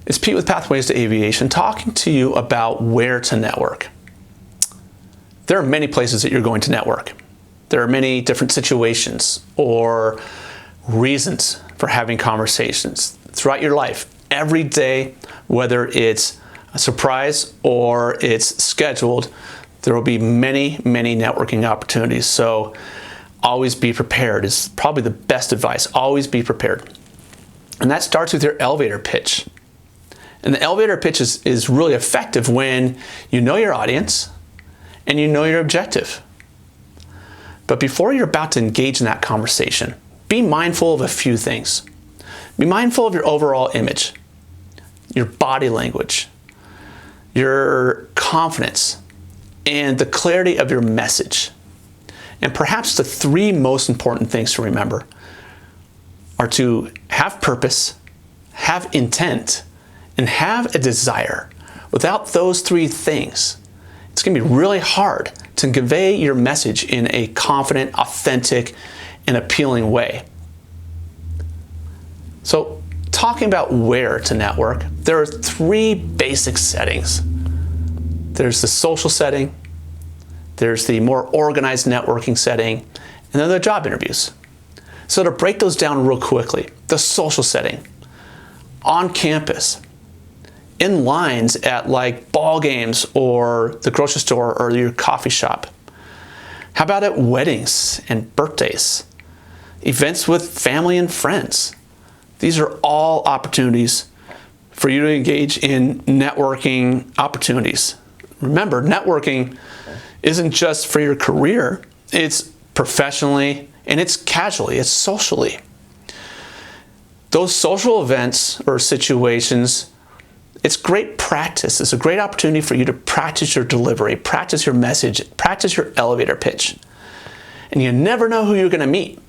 It's Pete with Pathways to Aviation, talking to you about where to network. There are many places that you're going to network. There are many different situations or reasons for having conversations throughout your life. Every day, whether it's a surprise or it's scheduled, there will be many, many networking opportunities. So always be prepared is probably the best advice. Always be prepared. And that starts with your elevator pitch. And the elevator pitch is really effective when you know your audience and you know your objective. But before you're about to engage in that conversation, be mindful of a few things. Be mindful of your overall image, your body language, your confidence, and the clarity of your message. And perhaps the three most important things to remember are to have purpose, have intent, and have a desire. Without those three things, it's going to be really hard to convey your message in a confident, authentic, and appealing way. So, talking about where to network, there are three basic settings. There's the social setting, there's the more organized networking setting, and then the job interviews. So to break those down real quickly, the social setting, on campus, in lines at like ball games or the grocery store or your coffee shop. How about at weddings and birthdays? Events with family and friends. These are all opportunities for you to engage in networking opportunities. Remember, networking isn't just for your career, it's professionally and it's casually, it's socially. Those social events or situations, it's great practice. It's a great opportunity for you to practice your delivery, practice your message, practice your elevator pitch. And you never know who you're going to meet.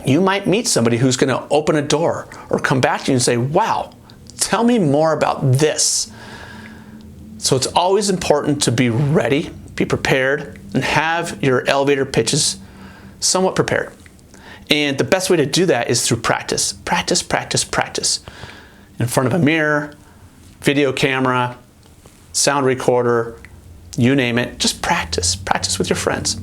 You might meet somebody who's going to open a door or come back to you and say, wow, tell me more about this. So it's always important to be ready, be prepared, and have your elevator pitches somewhat prepared. And the best way to do that is through practice. Practice, practice, practice. In front of a mirror, video camera, sound recorder, you name it, just practice. Practice with your friends.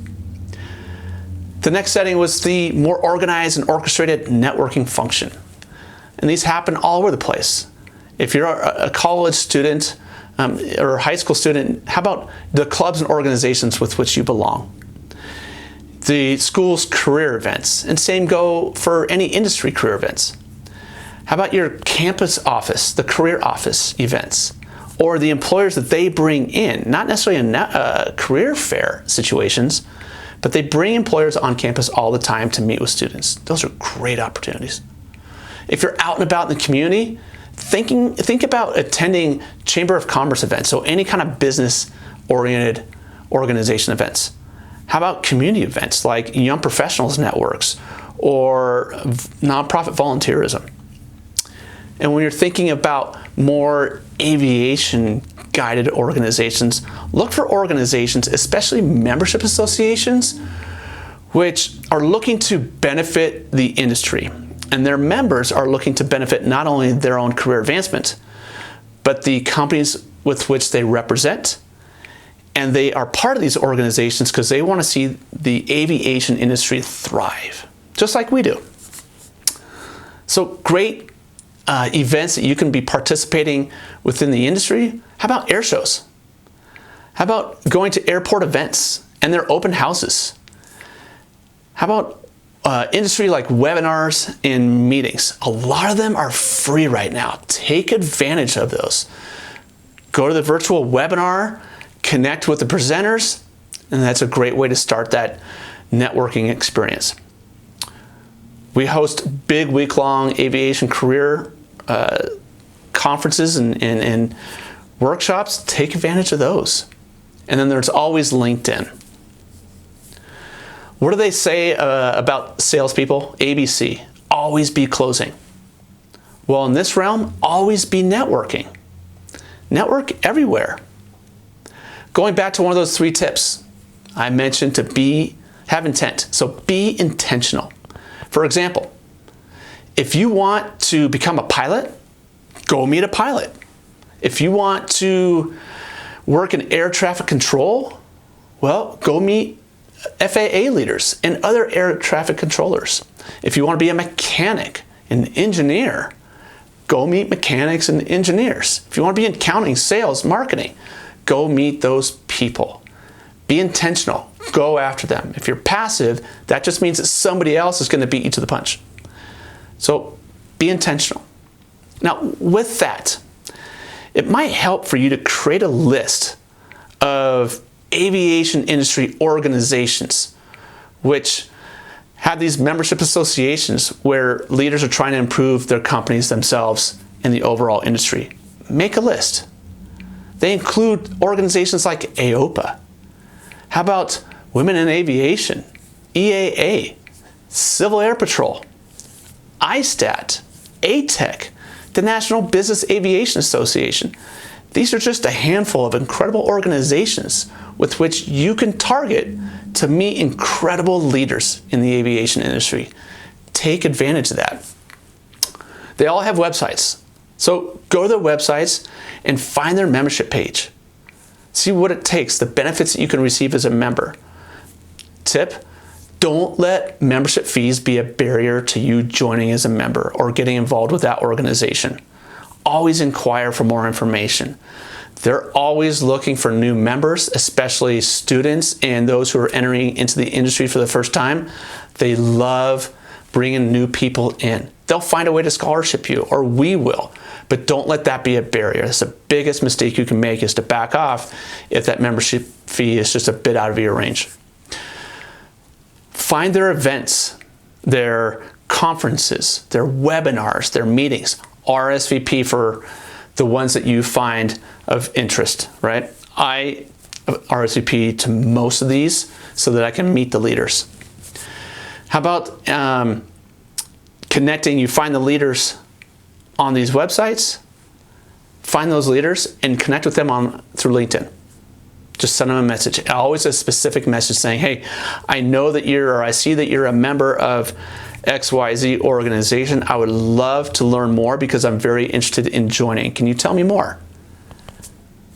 The next setting was the more organized and orchestrated networking function. And these happen all over the place. If you're a college student or a high school student, how about the clubs and organizations with which you belong? The school's career events, and same go for any industry career events. How about your campus office, the career office events, or the employers that they bring in, not necessarily in career fair situations, but they bring employers on campus all the time to meet with students. Those are great opportunities. If you're out and about in the community, think about attending Chamber of Commerce events, so any kind of business-oriented organization events. How about community events like Young Professionals Networks or nonprofit volunteerism? And when you're thinking about more aviation-guided organizations, look for organizations, especially membership associations, which are looking to benefit the industry. And their members are looking to benefit not only their own career advancement, but the companies with which they represent. And they are part of these organizations because they want to see the aviation industry thrive, just like we do. So great events that you can be participating within the industry. How about air shows? How about going to airport events and their open houses? How about industry like webinars and meetings? A lot of them are free right now. Take advantage of those. Go to the virtual webinar, connect with the presenters, and that's a great way to start that networking experience. We host big week-long aviation career conferences and workshops. Take advantage of those. And then there's always LinkedIn. What do they say about salespeople? ABC, always be closing. Well, in this realm, always be networking. Network everywhere. Going back to one of those three tips, I mentioned to have intent. So be intentional. For example, if you want to become a pilot, go meet a pilot. If you want to work in air traffic control, well, go meet FAA leaders and other air traffic controllers. If you want to be a mechanic, an engineer, go meet mechanics and engineers. If you want to be in accounting, sales, marketing, go meet those people. Be intentional. Go after them. If you're passive, that just means that somebody else is going to beat you to the punch. So be intentional. Now, with that, it might help for you to create a list of aviation industry organizations which have these membership associations where leaders are trying to improve their companies themselves in the overall industry. Make a list. They include organizations like AOPA. How about Women in Aviation, EAA, Civil Air Patrol, ISTAT, ATEC, the National Business Aviation Association. These are just a handful of incredible organizations with which you can target to meet incredible leaders in the aviation industry. Take advantage of that. They all have websites. So go to their websites and find their membership page. See what it takes, the benefits that you can receive as a member. Tip, don't let membership fees be a barrier to you joining as a member or getting involved with that organization. Always inquire for more information. They're always looking for new members, especially students and those who are entering into the industry for the first time. They love bringing new people in. They'll find a way to scholarship you, or we will, but don't let that be a barrier. That's the biggest mistake you can make, is to back off if that membership fee is just a bit out of your range. Find their events, their conferences, their webinars, their meetings. RSVP for the ones that you find of interest, right? I RSVP to most of these so that I can meet the leaders. How about connecting? You find the leaders on these websites, find those leaders and connect with them through LinkedIn. Just send them a message. Always a specific message saying, hey, I know that I see that you're a member of XYZ organization. I would love to learn more because I'm very interested in joining. Can you tell me more?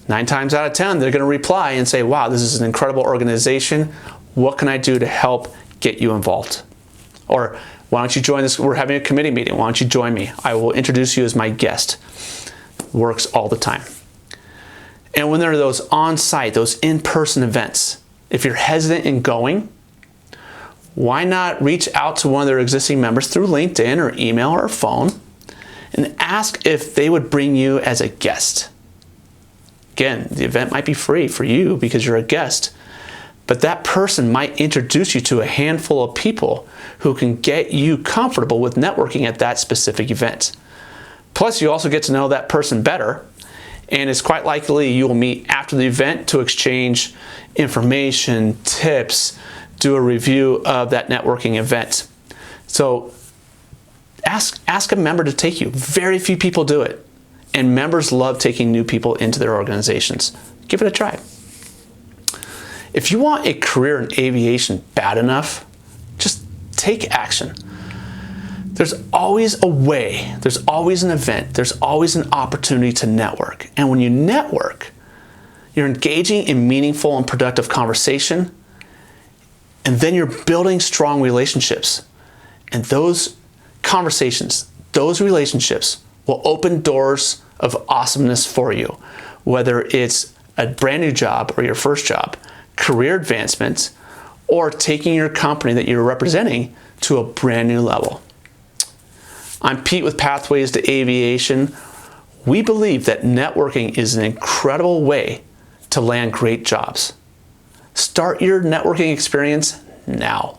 9 times out of 10, they're going to reply and say, wow, this is an incredible organization. What can I do to help get you involved? Or why don't you join this? We're having a committee meeting. Why don't you join me? I will introduce you as my guest. Works all the time. And when there are those on-site, those in-person events, if you're hesitant in going, why not reach out to one of their existing members through LinkedIn or email or phone and ask if they would bring you as a guest? Again, the event might be free for you because you're a guest, but that person might introduce you to a handful of people who can get you comfortable with networking at that specific event. Plus, you also get to know that person better, and it's quite likely you will meet after the event to exchange information, tips, do a review of that networking event. So ask a member to take you. Very few people do it, and members love taking new people into their organizations. Give it a try. If you want a career in aviation bad enough, just take action. There's always a way, there's always an event, there's always an opportunity to network. And when you network, you're engaging in meaningful and productive conversation, and then you're building strong relationships. And those conversations, those relationships will open doors of awesomeness for you, whether it's a brand new job or your first job, career advancement, or taking your company that you're representing to a brand new level. I'm Pete with Pathways to Aviation. We believe that networking is an incredible way to land great jobs. Start your networking experience now.